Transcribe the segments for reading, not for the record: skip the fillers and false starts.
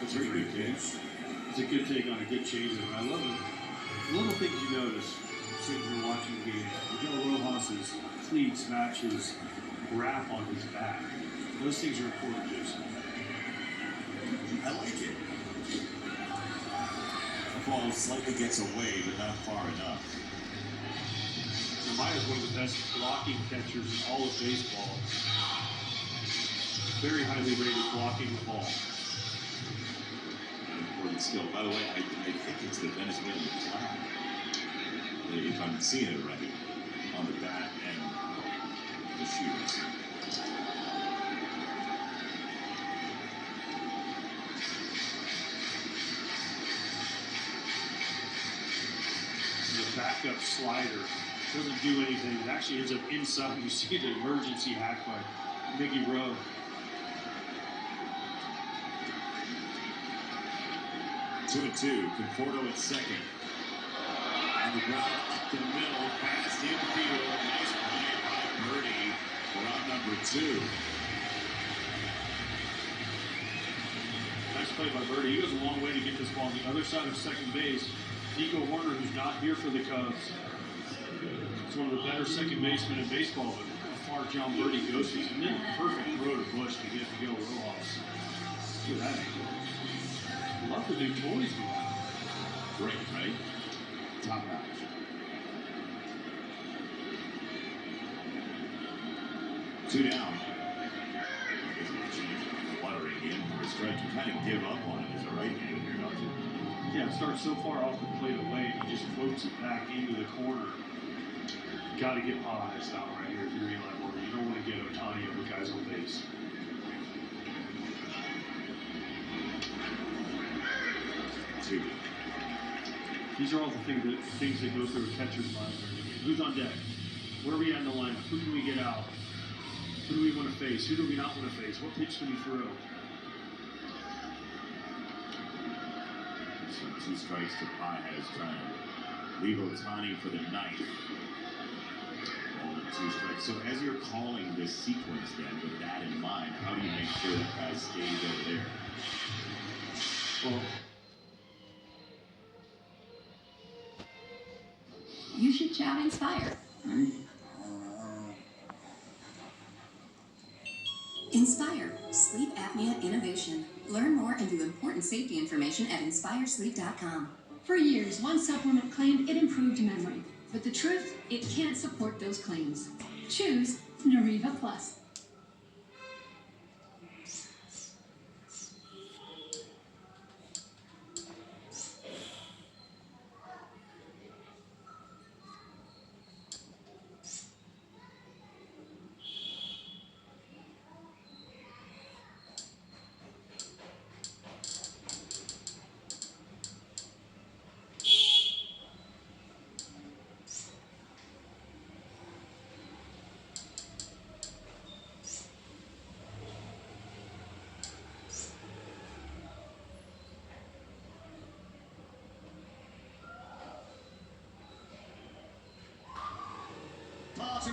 It's a pretty good take. It's a good take on a good change. And I love it. Little things you notice sitting here watching the game. Miguel Rojas's cleats match his wrap on his back. Those things are important, Jason. I like it. The ball slightly gets away, but not far enough. Jeremiah is one of the best blocking catchers in all of baseball. Very highly rated blocking the ball. An important skill. By the way, I think it's the Venezuelan flag, if I'm seeing it right, on the bat and the shoes. The backup slider doesn't do anything. It actually ends up inside. You see the emergency hack by Miggy Rowe. Two and two. Conforto at second. On the ground, up the middle, past infield. Nice play by Birdie for out number two. Nice play by Birdie. He goes a long way to get this ball on the other side of second base. Nico Horner, who's not here for the Cubs. He's one of the better second basemen in baseball, but how far John Birdie goes, he's in perfect throw to Bush to get Miguel Rojas. Look at that angle. Love the new toys. Great, right? Top notch. Two down. Fluttering in for a strike. You kind of give up on it as a right-hander here, don't you? Yeah, it starts so far off the plate away, he just floats it back into the corner. You got to get Paz out right here if you're Eli Morgan. You don't want to get Ohtani over guys on base. Two. These are all the things that go through a catcher's mind. Who's on deck? Where are we at in the lineup? Who can we get out? Who do we want to face? Who do we not want to face? What pitch can we throw? So 2 strikes to Paez, trying to leave Ohtani for the ninth. 2 strikes. So as you're calling this sequence then, with that in mind, how do you make sure that guy stays over there? Well, you should shout Inspire. Inspire, sleep apnea innovation. Learn more and view important safety information at inspiresleep.com. For years, one supplement claimed it improved memory. But the truth, it can't support those claims. Choose Nariva Plus.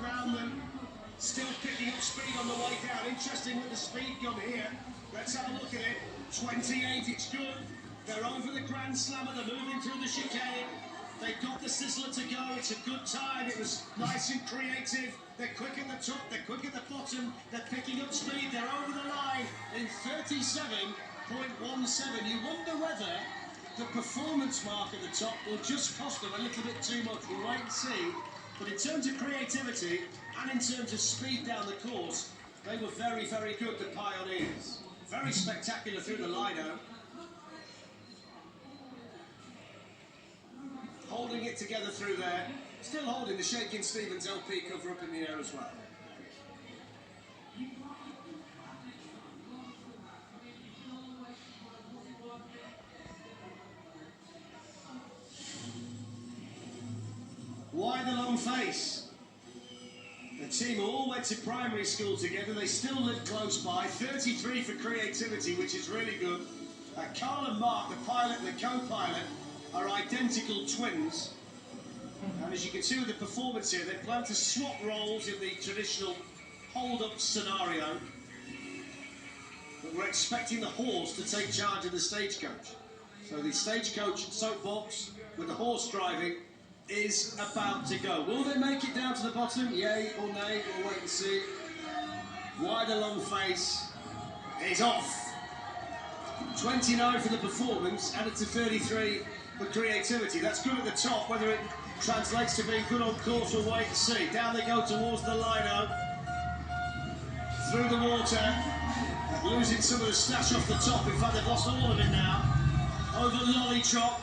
Around them, still picking up speed on the way down. Interesting with the speed gun here. Let's have a look at it. 28, it's good. They're over the Grand Slammer. They're moving through the chicane. They've got the sizzler to go. It's a good time. It was nice and creative. They're quick at the top. They're quick at the bottom. They're picking up speed. They're over the line in 37.17. You wonder whether the performance mark at the top will just cost them a little bit too much. We'll wait and see. But in terms of creativity and in terms of speed down the course, they were very, very good, the Pioneers. Very spectacular through the line-out. Holding it together through there. Still holding the Shakin' Stevens LP cover up in the air as well. Why the long face? The team all went to primary school together. They still live close by. 33 for creativity, which is really good. Carl and Mark, the pilot and the co-pilot, are identical twins. And as you can see with the performance here, they plan to swap roles in the traditional hold-up scenario. But but we're expecting the horse to take charge of the stagecoach. So the stagecoach soapbox with the horse driving is about to go. Will they make it down to the bottom? Yay or nay? We'll wait and see. Wider long face is off. 29 for the performance, added to 33 for creativity. That's good at the top. Whether it translates to being good on course, we'll wait and see. Down they go towards the Lido. Through the water, losing some of the stash off the top. In fact, they've lost all of it now. Over Lollytrop.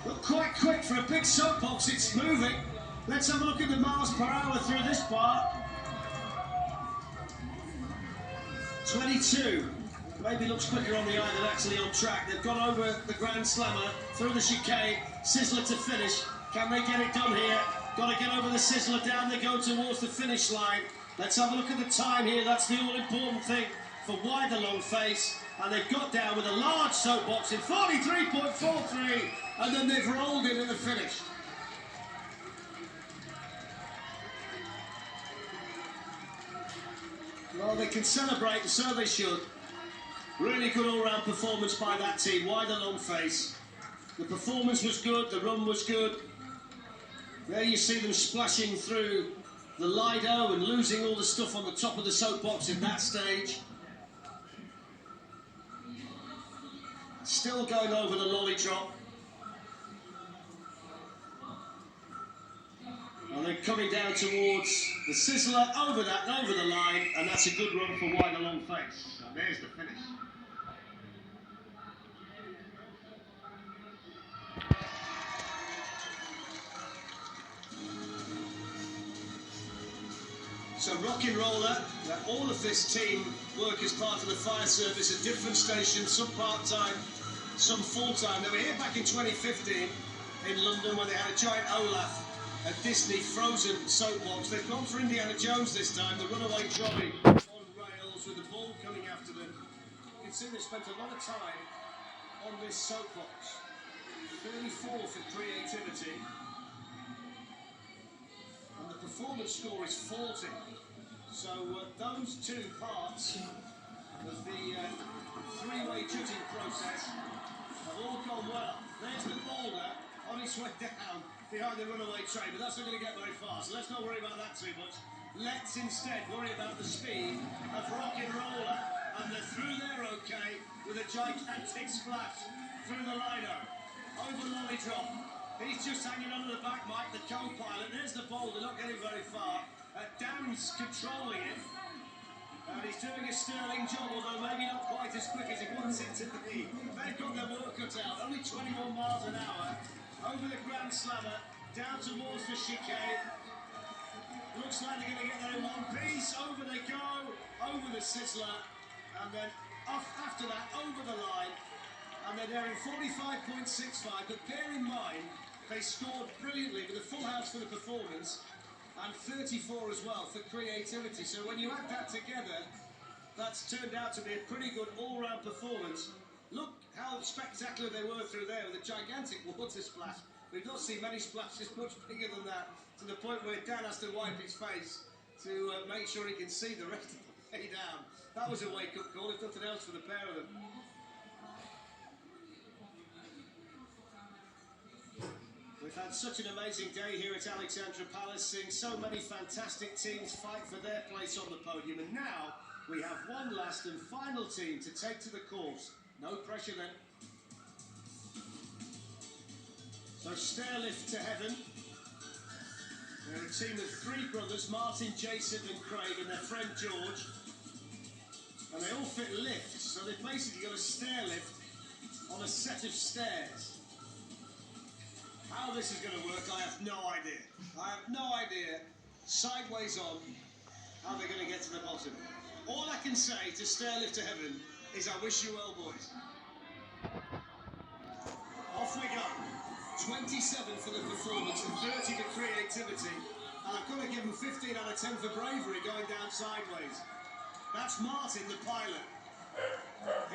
Look quite quick for a big soapbox. It's moving. Let's have a look at the miles per hour through this part. 22. Maybe looks quicker on the eye than actually on track. They've gone over the Grand Slammer, through the chicane, Sizzler to finish. Can they get it done here? Got to get over the Sizzler, down they go towards the finish line. Let's have a look at the time here. That's the all-important thing for Wider Long Face. And they've got down with a large soapbox in 43.43, and then they've rolled in at the finish. Well, they can celebrate, and so they should. Really good all-round performance by that team. Wider Long Face. The performance was good, the run was good. There you see them splashing through the Lido and losing all the stuff on the top of the soapbox in that stage. Still going over the Lollytrop. And then coming down towards the Sizzler, over that and over the line, and that's a good run for Wider Long Face. So there's the finish. So Rockin' Roller, all of this team work as part of the fire service at different stations, some part-time, some full-time. They were here back in 2015 in London when they had a giant Olaf at Disney Frozen soapbox. They've gone for Indiana Jones this time, the runaway trolley on rails with the ball coming after them. You can see they spent a lot of time on this soapbox. 34 for creativity. And the performance score is 40. So those two parts of the three-way judging process have all gone well. There's the boulder on its way down behind the runaway train, but that's not going to get very far, so let's not worry about that too much. Let's instead worry about the speed of Rockin' Roller, and they're through there okay with a gigantic splash through the Lido. Over Lollytrop. He's just hanging onto the back, Mike, the co-pilot. There's the boulder, not getting very far. Dan's controlling it. And he's doing a sterling job, although maybe not quite as quick as he wants it to be. They've got their work cut out. Only 21 miles an hour. Over the Grand Slammer, down towards the chicane. Looks like they're going to get there in one piece. Over they go, over the Sizzler. And then off after that, over the line. And they're there in 45.65. But bear in mind, they scored brilliantly with a full house for the performance and 34 as well for creativity. So when you add that together, that's turned out to be a pretty good all-round performance. Look how spectacular they were through there with a gigantic water splash. We've not seen many splashes much bigger than that, to the point where Dan has to wipe his face to make sure he can see the rest of the way down. That was a wake-up call, if nothing else, for the pair of them. We've had such an amazing day here at Alexandra Palace, seeing so many fantastic teams fight for their place on the podium, and now we have one last and final team to take to the course. No pressure then. So Stairlift to Heaven. They're a team of three brothers, Martin, Jason and Craig, and their friend George. And they all fit lifts, so they've basically got a stair lift on a set of stairs. How this is going to work, I have no idea. I have no idea, sideways on, how they're going to get to the bottom. All I can say to Stairlift to Heaven is I wish you well, boys. Off we go. 27 for the performance and 30 for creativity. And I've got to give them 15 out of 10 for bravery going down sideways. That's Martin, the pilot.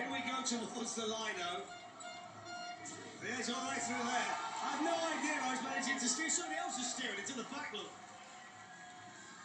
Here we go towards the Lido. There's all right through there. I have no idea how he's managing to steer. Somebody else is steering it to the back, look.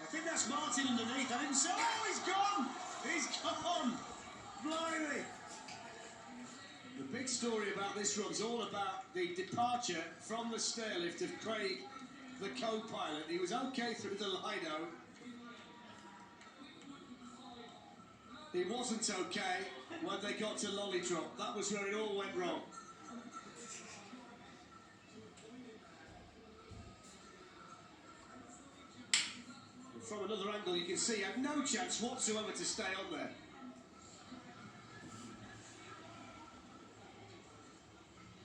I think that's Martin underneath. I didn't say. Oh, he's gone! He's gone! Blimey! story about this run is all about the departure from the stairlift of Craig, the co-pilot. He was okay through the Lido. He wasn't okay when they got to Lollytrop. That was where it all went wrong. And from another angle, you can see he had no chance whatsoever to stay on there.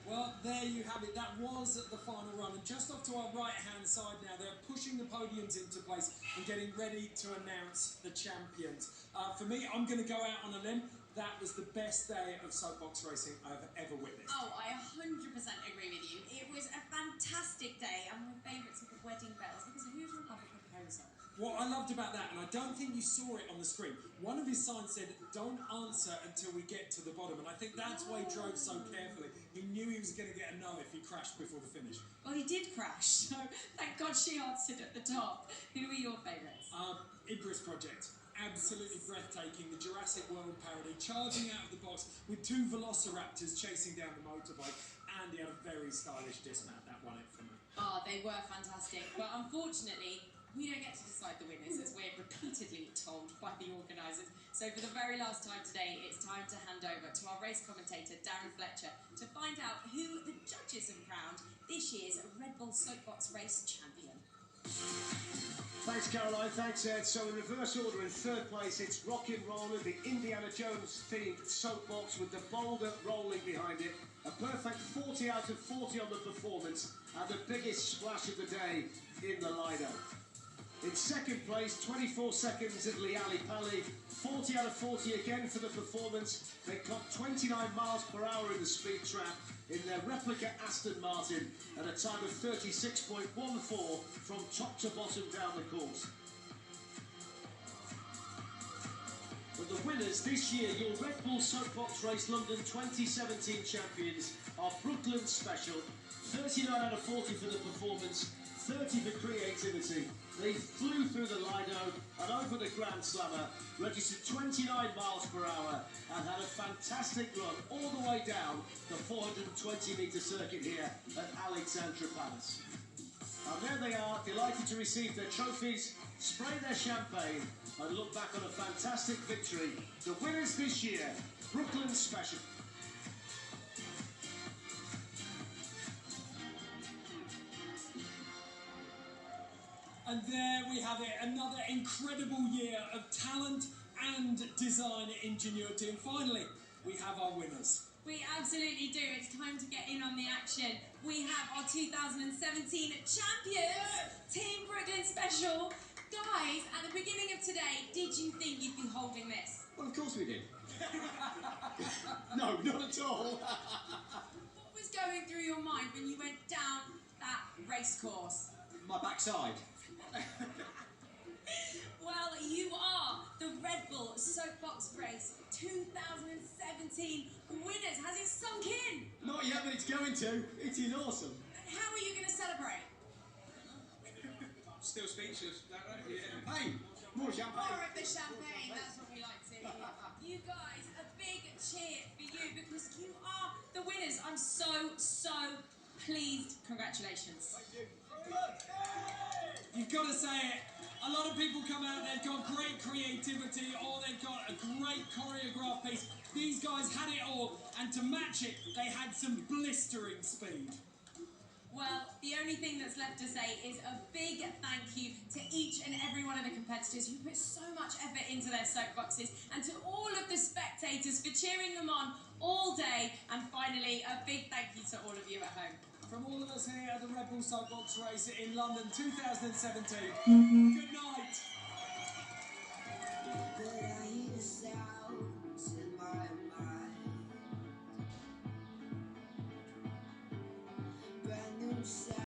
Well, there you have it. That was the final run. And just off to our right-hand side now, they're pushing the podiums into place and getting ready to announce the champions. For me, I'm going to go out on a limb. That was the best day of soapbox racing I've ever witnessed. Oh, I 100% agree with you. It was a fantastic day, and my favourites were the wedding bells, because who's will have a proposal? What I loved about that, and I don't think you saw it on the screen, one of his signs said, "Don't answer until we get to the bottom," and I think that's why he drove so carefully. He knew he was going to get a no if he crashed before the finish. Well, he did crash, so thank God she answered at the top. Who were your favourites? Icarus Project. Absolutely breathtaking, the Jurassic World parody, charging out of the box with two velociraptors chasing down the motorbike, and he had a very stylish dismount. That won it for me. Oh, they were fantastic, but unfortunately, we don't get to decide the winners, as we're repeatedly told by the organisers. So for the very last time today, it's time to hand over to our race commentator, Darren Fletcher, to find out who the judges have crowned this year's Red Bull Soapbox Race champion. Thanks, Caroline. Thanks, Ed. So in reverse order, in third place, it's Rockin' Roller, the Indiana Jones-themed soapbox with the boulder rolling behind it. A perfect 40 out of 40 on the performance, and the biggest splash of the day in the Lido. In second place, 24 seconds at Liali Pali, 40 out of 40 again for the performance. They clocked 29 miles per hour in the speed trap in their replica Aston Martin at a time of 36.14 from top to bottom down the course. But the winners this year, your Red Bull Soapbox Race London 2017 champions, are Brooklyn Special. 39 out of 40 for the performance, 30 for creativity. They flew through the Lido and over the Grand Slammer, registered 29 miles per hour and had a fantastic run all the way down the 420-metre circuit here at Alexandra Palace. And there they are, delighted to receive their trophies, spray their champagne and look back on a fantastic victory. The winners this year, Brooklyn Special. And there we have it, another incredible year of talent and design ingenuity. And finally, we have our winners. We absolutely do. It's time to get in on the action. We have our 2017 champions, Team Brooklyn Special. Guys, at the beginning of today, did you think you'd be holding this? Well, of course we did. No, not at all. What was going through your mind when you went down that race course? My backside. Well, you are the Red Bull Soapbox Race 2017 winners. Has it sunk in? Not yet, but it's going to. It is awesome. How are you going to celebrate? Still speechless, that right? Yeah. Hey, more champagne. More of the champagne, that's what we like to hear. You guys, a big cheer for you because you are the winners. I'm so pleased. Congratulations. Thank you. You've got to say it. A lot of people come out, they've got great creativity, or they've got a great choreographed piece. These guys had it all, and to match it, they had some blistering speed. Well, the only thing that's left to say is a big thank you to each and every one of the competitors who put so much effort into their soapboxes, and to all of the spectators for cheering them on all day, and finally, a big thank you to all of you at home. From all of us here at the Red Bull Soapbox Race in London 2017, good night. But I hear the sounds in my mind. Brand new sound.